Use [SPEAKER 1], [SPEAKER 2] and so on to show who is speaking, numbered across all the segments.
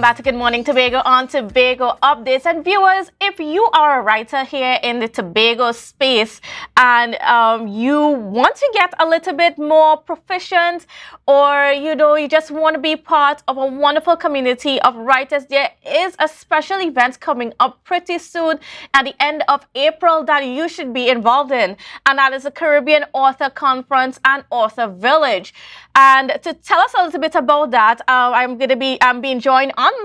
[SPEAKER 1] back to Good Morning Tobago on Tobago Updates. And viewers, if you are a writer here in the Tobago space and you want to get a little bit more proficient, or you just want to be part of a wonderful community of writers, there is a special event coming up pretty soon at the end of April that you should be involved in, and that is the Caribbean Author Conference and Author Village. And to tell us a little bit about that, I'm being joined online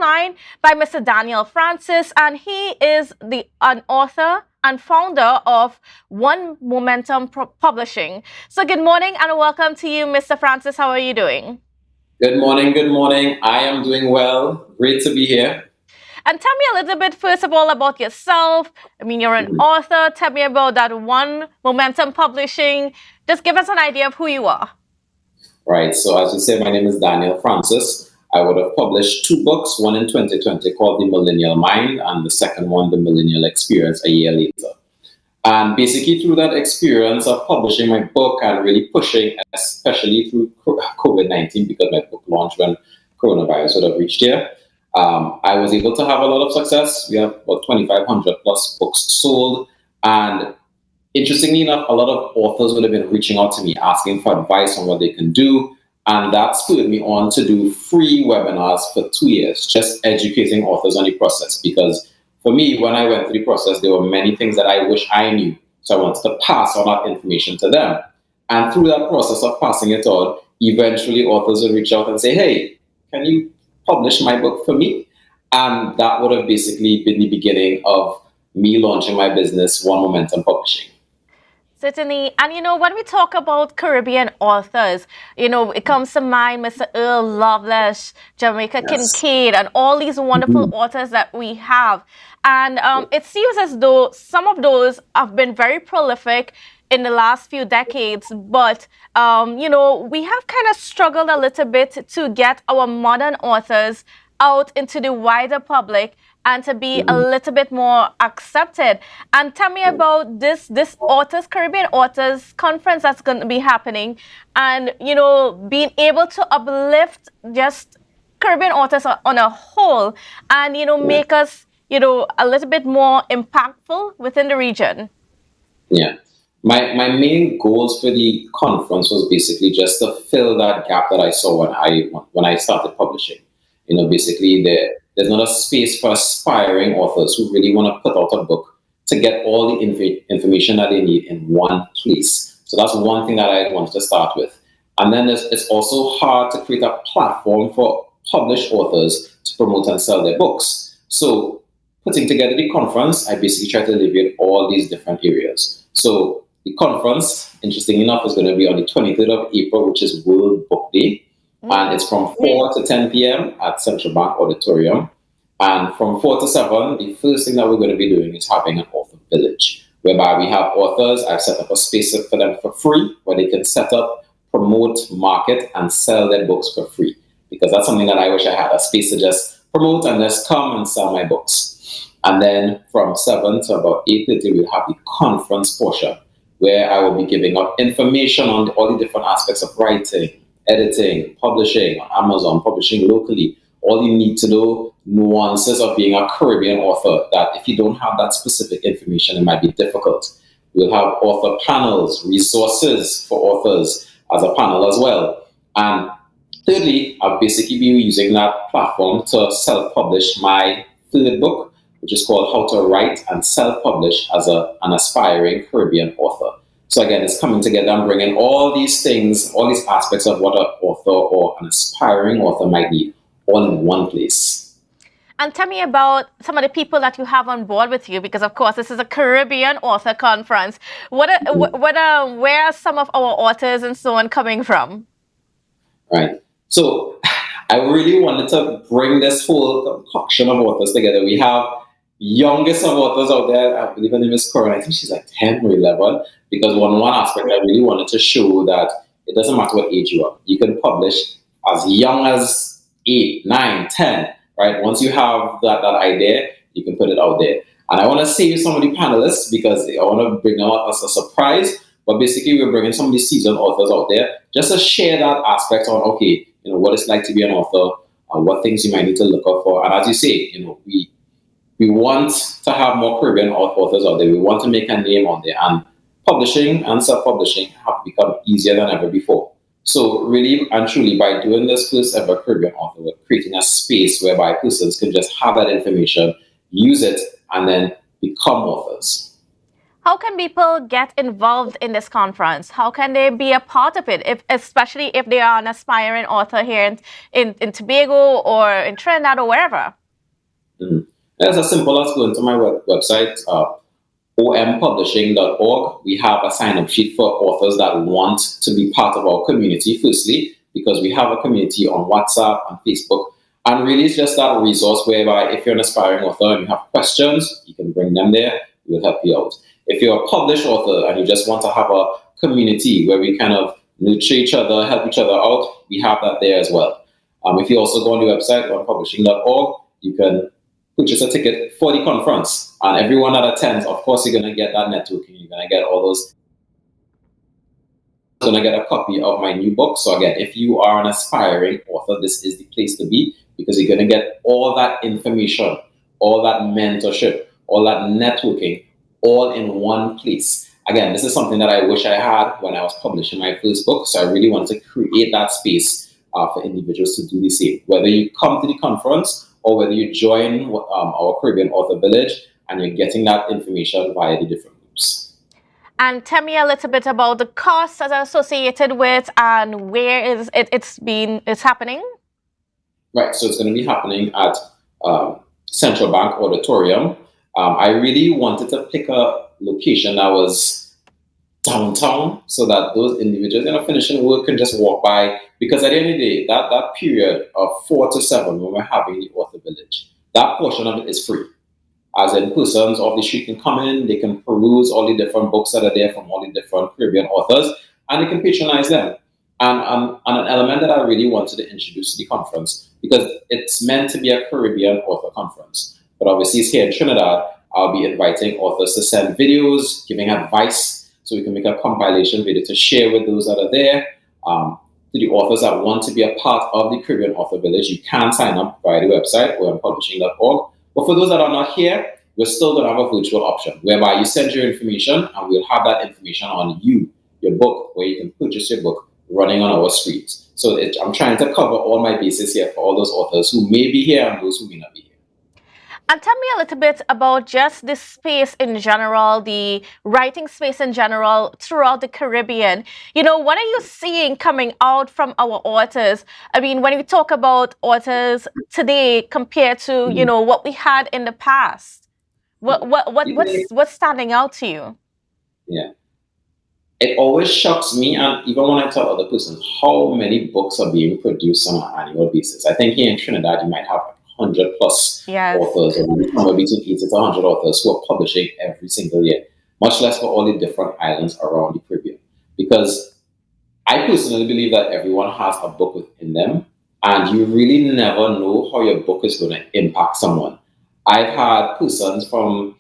[SPEAKER 1] by Mr. Daniel Francis, and he is an author and founder of One Momentum Publishing. So good morning and welcome to you, Mr. Francis. How are you doing?
[SPEAKER 2] Good morning, good morning. I am doing well. Great to be here.
[SPEAKER 1] And tell me a little bit, first of all, about yourself. I mean, you're an author. Tell me about that One Momentum Publishing. Just give us an idea of who you are.
[SPEAKER 2] Right. So as you said, my name is Daniel Francis. I would have published two books, one in 2020 called The Millennial Mind, and the second one, The Millennial Experience, a year later. And basically through that experience of publishing my book and really pushing, especially through COVID-19, because my book launched when coronavirus would have reached here, I was able to have a lot of success. We have about 2,500 plus books sold. And interestingly enough, a lot of authors would have been reaching out to me asking for advice on what they can do. And that spurred me on to do free webinars for 2 years, just educating authors on the process. Because for me, when I went through the process, there were many things that I wish I knew. So I wanted to pass on that information to them. And through that process of passing it on, eventually authors would reach out and say, hey, can you publish my book for me? And that would have basically been the beginning of me launching my business, One Momentum Publishing.
[SPEAKER 1] Certainly. And when we talk about Caribbean authors, it comes to mind Mr. Earl Lovelace, Jamaica Kincaid, and all these wonderful authors that we have. And it seems as though some of those have been very prolific in the last few decades, but we have kind of struggled a little bit to get our modern authors out into the wider public and to be a little bit more accepted. And tell me about this Caribbean Authors Conference that's going to be happening, and being able to uplift just Caribbean authors on a whole, and make us a little bit more impactful within the region.
[SPEAKER 2] Yeah. My main goals for the conference was basically just to fill that gap that I saw when I started publishing. Basically there's not a space for aspiring authors who really want to put out a book to get all the information that they need in one place. So that's one thing that I wanted to start with. And then it's also hard to create a platform for published authors to promote and sell their books. So putting together the conference, I basically try to alleviate all these different areas. So the conference, interestingly enough, is going to be on the 23rd of April, which is World Book Day. And it's from 4 to 10 p.m. at Central Bank Auditorium. And from 4 to 7, the first thing that we're going to be doing is having an author village, whereby we have authors. I've set up a space for them for free, where they can set up, promote, market, and sell their books for free. Because that's something that I wish I had, a space to just promote and just come and sell my books. And then from 7 to about 8:30, we'll have the conference portion, where I will be giving out information on all the different aspects of writing, editing, publishing on Amazon, publishing locally, all you need to know, nuances of being a Caribbean author, that if you don't have that specific information, it might be difficult. We'll have author panels, resources for authors as a panel as well. And thirdly, I'll basically be using that platform to self-publish my third book, which is called How to Write and Self-Publish as an Aspiring Caribbean Author. So again, it's coming together and bringing all these things, all these aspects of what an author or an aspiring author might need, all in one place.
[SPEAKER 1] And tell me about some of the people that you have on board with you, because of course this is a Caribbean Author Conference. Where are some of our authors and so on coming from?
[SPEAKER 2] Right. So I really wanted to bring this whole concoction of authors together. We have youngest of authors out there. I believe her name is Corinne. I think she's like 10 or 11. Because one aspect I really wanted to show that it doesn't matter what age you are. You can publish as young as 8, 9, 10, right? Once you have that idea, you can put it out there. And I want to save some of the panelists because I want to bring them up as a surprise. But basically, we're bringing some of these seasoned authors out there just to share that aspect on, okay, what it's like to be an author, what things you might need to look out for. And as you say, we want to have more Caribbean authors out there. We want to make a name out there, and publishing and self-publishing have become easier than ever before. So really and truly, by doing this first ever Caribbean author, we're creating a space whereby persons can just have that information, use it, and then become authors.
[SPEAKER 1] How can people get involved in this conference? How can they be a part of it, if, especially if they are an aspiring author here in Tobago or in Trinidad or wherever?
[SPEAKER 2] Mm-hmm. It's as simple as going to my website, ompublishing.org. We have a sign-up sheet for authors that want to be part of our community, firstly, because we have a community on WhatsApp and Facebook. And really, it's just that resource whereby if you're an aspiring author and you have questions, you can bring them there. We'll help you out. If you're a published author and you just want to have a community where we kind of nurture each other, help each other out, we have that there as well. If you also go on the website, onpublishing.org, you can purchase a ticket for the conference. And everyone that attends, of course, you're going to get that networking. You're going to get all those. You're going to get a copy of my new book. So again, if you are an aspiring author, this is the place to be, because you're going to get all that information, all that mentorship, all that networking, all in one place. Again, this is something that I wish I had when I was publishing my first book. So I really wanted to create that space for individuals to do the same. Whether you come to the conference or whether you join our Caribbean Author Village and you're getting that information via the different groups.
[SPEAKER 1] And tell me a little bit about the costs that are associated with and where it's happening.
[SPEAKER 2] Right, so it's going to be happening at Central Bank Auditorium. I really wanted to pick a location that was downtown so that those individuals finishing work can just walk by, because at the end of the day, that period of 4 to 7 when we're having the author village, that portion of it is free. As in, persons off the street can come in, they can peruse all the different books that are there from all the different Caribbean authors, and they can patronize them. And an element that I really wanted to introduce to the conference, because it's meant to be a Caribbean author conference, but obviously it's here in Trinidad. I'll be inviting authors to send videos, giving advice, so we can make a compilation video to share with those that are there. To the authors that want to be a part of the Caribbean Author Village, you can sign up via the website, ompublishing.org. But for those that are not here, we're still going to have a virtual option whereby you send your information and we'll have that information on your book, where you can purchase your book running on our screens. So I'm trying to cover all my bases here for all those authors who may be here and those who may not be here.
[SPEAKER 1] And tell me a little bit about just this space in general, the writing space in general throughout the Caribbean. What are you seeing coming out from our authors? I mean, when we talk about authors today compared to, what we had in the past, what's standing out to you?
[SPEAKER 2] Yeah. It always shocks me, and even when I tell other persons, how many books are being produced on an annual basis. I think here in Trinidad, you might have 100 plus authors, or somewhere between 80 to 100 authors who are publishing every single year, much less for all the different islands around the Caribbean. Because I personally believe that everyone has a book within them, and you really never know how your book is going to impact someone. I've had persons from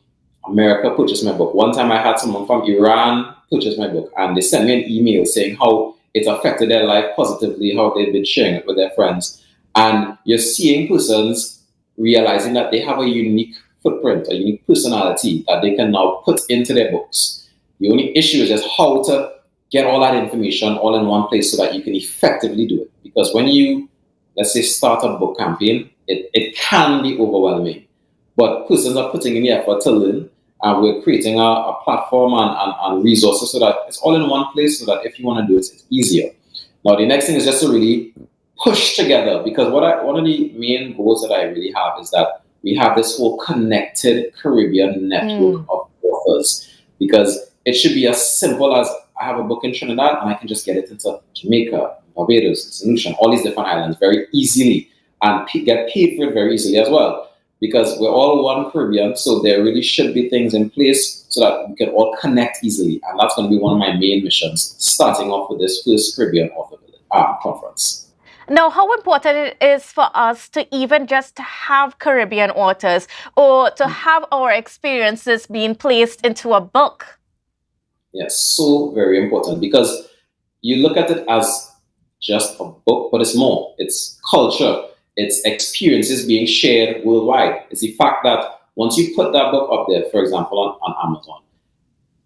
[SPEAKER 2] America purchase my book. One time I had someone from Iran purchase my book, and they sent me an email saying how it affected their life positively, how they've been sharing it with their friends. And you're seeing persons realizing that they have a unique footprint, a unique personality that they can now put into their books. The only issue is just how to get all that information all in one place so that you can effectively do it. Because when you, let's say, start a book campaign, it can be overwhelming. But persons are putting in the effort to learn, and we're creating a platform and resources so that it's all in one place, so that if you want to do it, it's easier. Now, the next thing is just to really push together, because one of the main goals that I really have is that we have this whole connected Caribbean network of authors, because it should be as simple as I have a book in Trinidad and I can just get it into Jamaica, Barbados, St. Lucia, all these different islands very easily, and get paid for it very easily as well, because we're all one Caribbean, so there really should be things in place so that we can all connect easily, and that's going to be one of my main missions, starting off with this first Caribbean Author Conference.
[SPEAKER 1] Now, how important it is for us to even just have Caribbean authors, or to have our experiences being placed into a book?
[SPEAKER 2] Yes, so very important, because you look at it as just a book, but it's more. It's culture. It's experiences being shared worldwide. It's the fact that once you put that book up there, for example, on Amazon,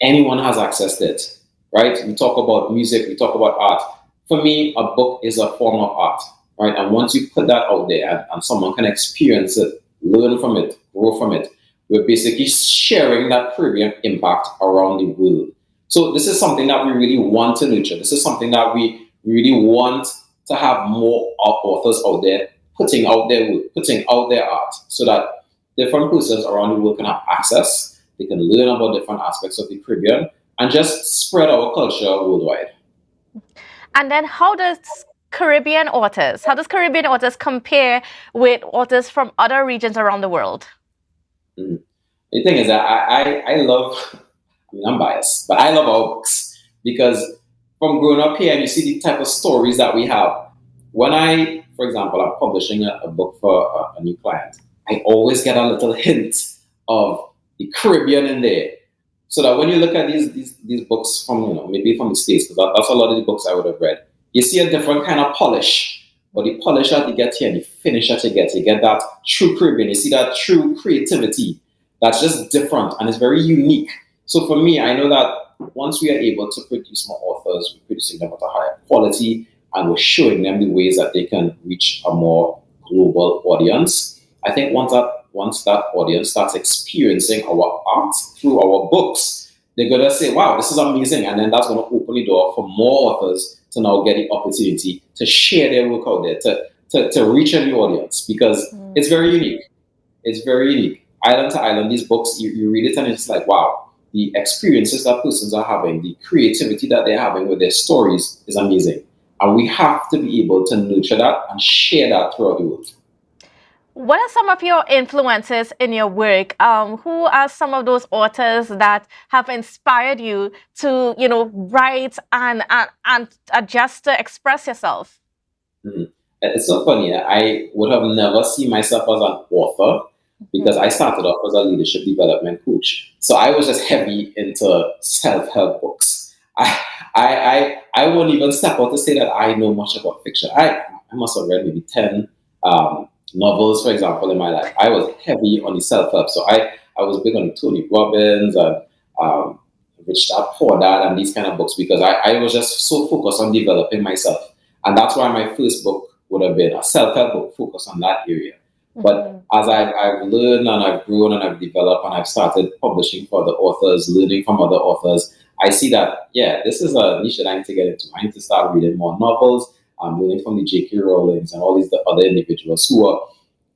[SPEAKER 2] anyone has access to it, right? We talk about music, we talk about art. For me, a book is a form of art, right? And once you put that out there and someone can experience it, learn from it, grow from it, we're basically sharing that Caribbean impact around the world. So this is something that we really want to nurture. This is something that we really want to have more authors out there putting out their work, putting out their art, so that different persons around the world can have access. They can learn about different aspects of the Caribbean and just spread our culture worldwide.
[SPEAKER 1] And then how does Caribbean authors compare with authors from other regions around the world?
[SPEAKER 2] Mm. The thing is that I love, I mean, I'm biased, but I love our books because from growing up here and you see the type of stories that we have. When I, for example, I'm publishing a book for a new client, I always get a little hint of the Caribbean in there. So that when you look at these books from, maybe from the States, because that's a lot of the books I would have read, you see a different kind of polish. But the polish that you get here and the finish that you get that true Caribbean. You see that true creativity that's just different and it's very unique. So for me, I know that once we are able to produce more authors, we're producing them at a higher quality and we're showing them the ways that they can reach a more global audience. I think once that audience starts experiencing our art through our books, they're gonna say, "Wow, this is amazing," and then that's gonna open the door for more authors to now get the opportunity to share their work out there, to reach a new audience because it's very unique. It's very unique. Island to island, these books, you read it and it's like, wow, the experiences that persons are having, the creativity that they're having with their stories is amazing. And we have to be able to nurture that and share that throughout the world.
[SPEAKER 1] What are some of your influences in your work? Who are some of those authors that have inspired you to, write and just to express yourself?
[SPEAKER 2] Mhm. It's so funny. I would have never seen myself as an author because I
[SPEAKER 1] Mhm.
[SPEAKER 2] started off as a leadership development coach. So I was just heavy into self-help books. I won't even step out to say that I know much about fiction. I must have read maybe 10 novels, for example, in my life. I was heavy on the self-help. So I was big on Tony Robbins and um, Rich Dad Poor Dad and these kind of books because I was just so focused on developing myself. And that's why my first book would have been a self-help book focused on that area. But
[SPEAKER 1] Mhm.
[SPEAKER 2] as I've learned and I've grown and I've developed and I've started publishing for other authors, learning from other authors, I see that, yeah, this is a niche that I need to get into. I need to start reading more novels. I'm learning from the J.K. Rowlings and all these other individuals who are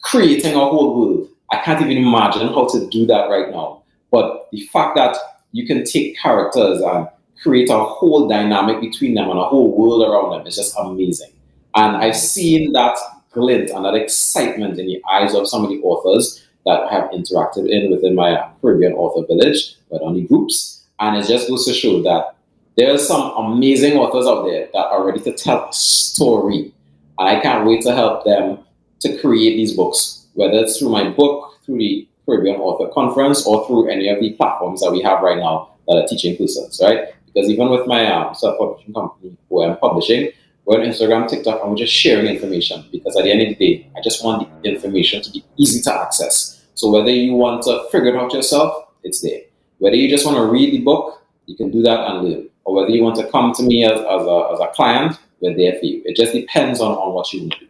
[SPEAKER 2] creating a whole world. I can't even imagine how to do that right now. But the fact that you can take characters and create a whole dynamic between them and a whole world around them is just amazing. And I've seen that glint and that excitement in the eyes of some of the authors that I have interacted within my Caribbean author village, but on the groups. And it just goes to show that there are some amazing authors out there that are ready to tell a story. And I can't wait to help them to create these books, whether it's through my book, through the Caribbean Author Conference, or through any of the platforms that we have right now that are teaching persons, right? Because even with my self-publishing company where I'm publishing, we're on Instagram, TikTok, and we're just sharing information because at the end of the day, I just want the information to be easy to access. So whether you want to figure it out yourself, it's there. Whether you just want to read the book, you can do that and learn. Or whether you want to come to me as a client, we're there for you. It just depends on what you want to do.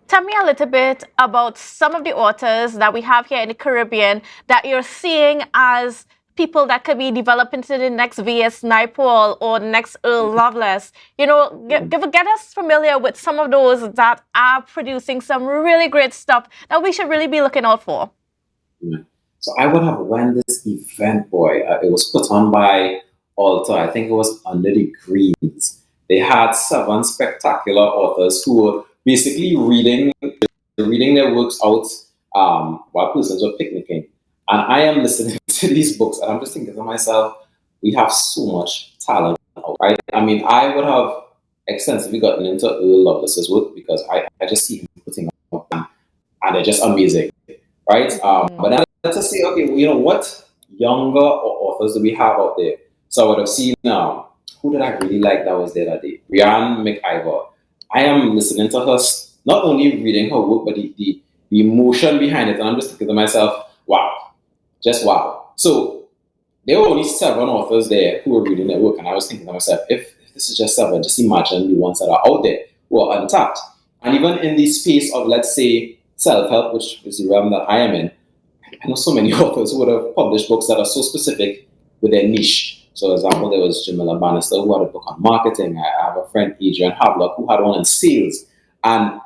[SPEAKER 1] Tell me a little bit about some of the authors that we have here in the Caribbean that you're seeing as people that could be developed into the next V.S. Naipaul or next Earl Lovelace. Get us familiar with some of those that are producing some really great stuff that we should really be looking out for.
[SPEAKER 2] Yeah. So I would have won this event, boy. It was put on by Alta. I think it was under the Greens. They had 7 spectacular authors who were basically reading their works out while persons were picnicking. And I am listening to these books and I'm just thinking to myself, we have so much talent out, right? I mean, I would have extensively gotten into Earl Lovelace's work because I just see him putting up and they're just amazing, right? But
[SPEAKER 1] Mhm.
[SPEAKER 2] then let's say, okay, what younger authors do we have out there? So I would have seen who did I really like that was there that day? Brianne McIver. I am listening to her not only reading her work, but the emotion behind it. And I'm just thinking to myself, wow, just wow. So there were only 7 authors there who were reading their work. And I was thinking to myself, if this is just 7, just imagine the ones that are out there who are untapped. And even in the space of, let's say, self-help, which is the realm that I am in, I know so many authors who would have published books that are so specific with their niche. So, for example, there was Jamila Bannister who had a book on marketing. I have a friend, Adrian Havlock, who had one on sales. And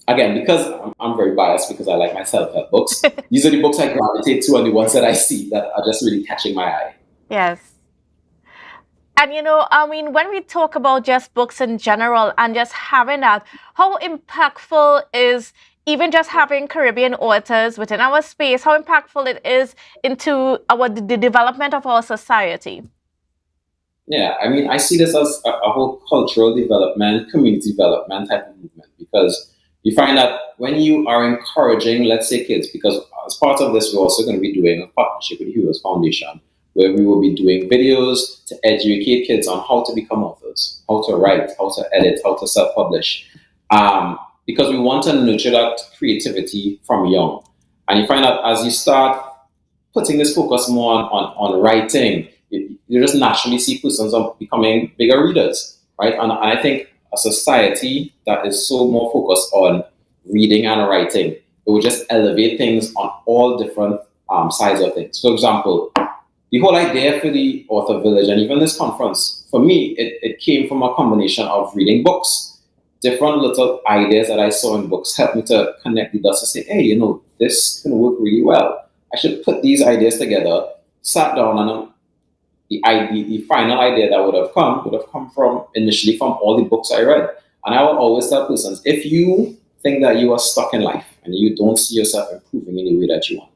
[SPEAKER 2] again, because I'm very biased because I like my self-help books, these are the books I gravitate to and the ones that I see that are just really catching my eye.
[SPEAKER 1] Yes. And I mean, when we talk about just books in general and just having that, how impactful is even just having Caribbean authors within our space, how impactful it is into the development of our society?
[SPEAKER 2] Yeah, I mean, I see this as a whole cultural development, community development type of movement because you find that when you are encouraging, let's say, kids, because as part of this, we're also going to be doing a partnership with the Heroes Foundation where we will be doing videos to educate kids on how to become authors, how to write, how to edit, how to self publish. Because we want to nurture that creativity from young. And you find out as you start putting this focus more on writing, you just naturally see persons are becoming bigger readers, right? And I think a society that is so more focused on reading and writing, it will just elevate things on all different sides of things. For example, the whole idea for the author village and even this conference, for me, it came from a combination of reading books, different little ideas that I saw in books helped me to connect the dots to say, hey, this can work really well. I should put these ideas together, sat down, and the final idea that would have come from initially from all the books I read. And I will always tell persons, if you think that you are stuck in life and you don't see yourself improving in the way that you want,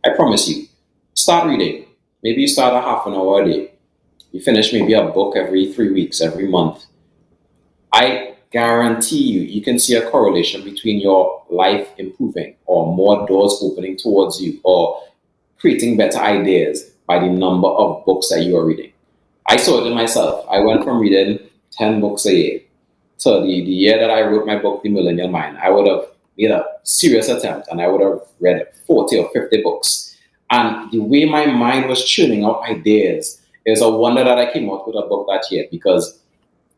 [SPEAKER 2] I promise you, start reading. Maybe you start a half an hour a day. You finish maybe a book every 3 weeks, every month. I guarantee you can see a correlation between your life improving or more doors opening towards you or creating better ideas by the number of books that you are reading. I saw it in myself. I went from reading 10 books a year to the year that I wrote my book, The Millennial Mind. I would have made a serious attempt and I would have read 40 or 50 books. And the way my mind was churning out ideas, it was a wonder that I came out with a book that year because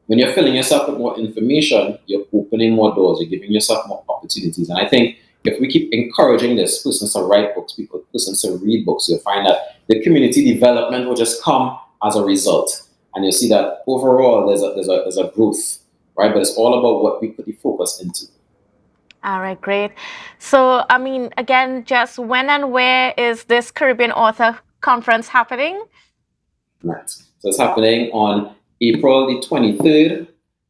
[SPEAKER 2] when you're filling yourself with more information, you're opening more doors, you're giving yourself more opportunities. And I think if we keep encouraging this persons to write books, persons to read books, you'll find that the community development will just come as a result. And you'll see that overall there's a growth, right? But it's all about what we put the focus into.
[SPEAKER 1] All right, great. So, I mean, again, just when and where is this Caribbean Author Conference happening?
[SPEAKER 2] Right. So it's happening on April the 23rd.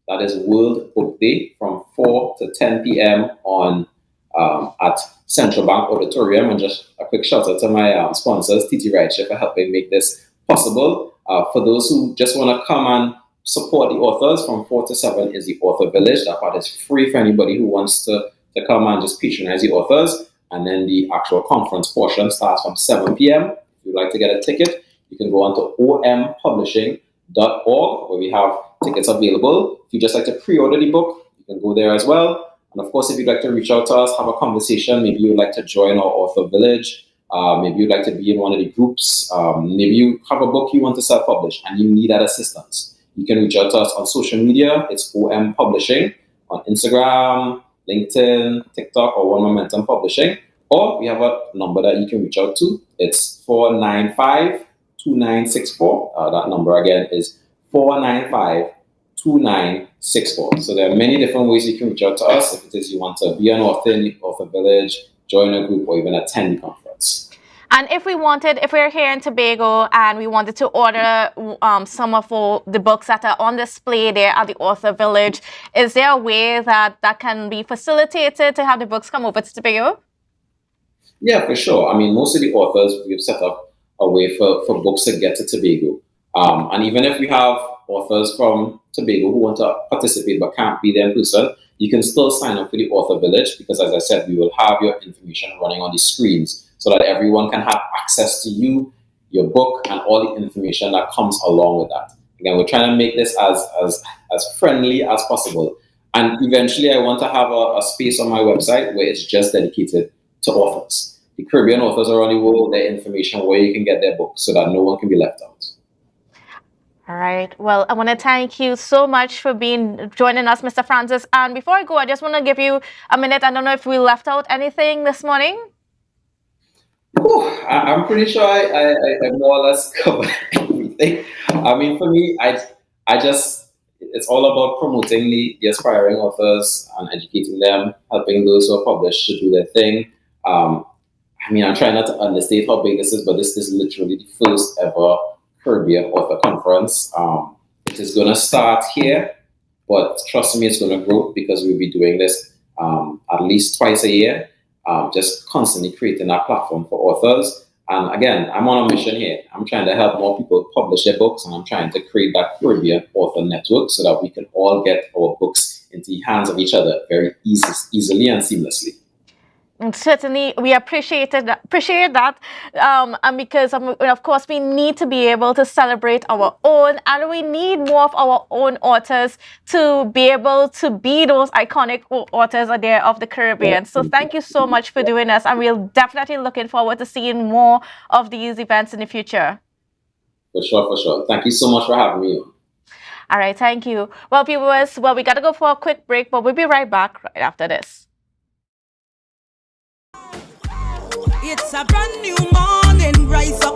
[SPEAKER 2] That is World Book Day from 4 to 10 p.m. on at Central Bank Auditorium. And just a quick shout out to my sponsors, TT Rideshare, for helping make this possible. For those who just want to come and support the authors, from 4 to 7 is the Author Village. That part is free for anybody who wants to come and just patronize the authors. And then the actual conference portion starts from 7 p.m. If you'd like to get a ticket, you can go on to ompublishing.org where we have tickets available. If you just like to pre-order the book, you can go there as well. And of course, if you'd like to reach out to us, have a conversation, maybe you'd like to join our author village, maybe you'd like to be in one of the groups, maybe you have a book you want to self-publish and you need that assistance, you can reach out to us on social media. It's OM Publishing on Instagram, LinkedIn, TikTok, or One Momentum Publishing. Or we have a number that you can reach out to. It's 495-2964. That number again is 495-2964. So there are many different ways you can reach out to us if it is you want to be an author in the Author Village, join a group, or even attend the conference.
[SPEAKER 1] And if we're here in Tobago and we wanted to order some of the books that are on display there at the Author Village, is there a way that can be facilitated to have the books come over to Tobago?
[SPEAKER 2] Yeah, for sure. I mean, most of the authors, we've set up a way for books to get to Tobago. And even if we have authors from Tobago who want to participate but can't be there in person, you can still sign up for the Author Village because, as I said, we will have your information running on the screens so that everyone can have access to you, your book, and all the information that comes along with that. Again, we're trying to make this as friendly as possible. And eventually, I want to have a space on my website where it's just dedicated to authors. The Caribbean authors around the world, their information, where you can get their books so that no one can be left out.
[SPEAKER 1] All right. Well, I want to thank you so much for being joining us, Mr. Francis. And before I go, I just want to give you a minute. I don't know if we left out anything this morning.
[SPEAKER 2] Whew, I'm pretty sure I more or less covered everything. I mean, for me, I just, it's all about promoting the aspiring authors and educating them, helping those who are published to do their thing. Um, I mean, I'm trying not to understate how big this is, but this is literally the first ever Caribbean Author Conference. It is going to start here, but trust me, it's going to grow because we'll be doing this at least twice a year, just constantly creating our platform for authors. And again, I'm on a mission here. I'm trying to help more people publish their books, and I'm trying to create that Caribbean author network so that we can all get our books into the hands of each other very easily and seamlessly.
[SPEAKER 1] And certainly, we appreciate that, and because of course we need to be able to celebrate our own, and we need more of our own authors to be able to be those iconic authors are there of the Caribbean. So thank you so much for doing this, and we're definitely looking forward to seeing more of these events in the future.
[SPEAKER 2] For sure, for sure. Thank you so much for having me on.
[SPEAKER 1] All right, thank you. Well, viewers, we got to go for a quick break, but we'll be right back right after this.
[SPEAKER 3] It's a brand new morning, rise up.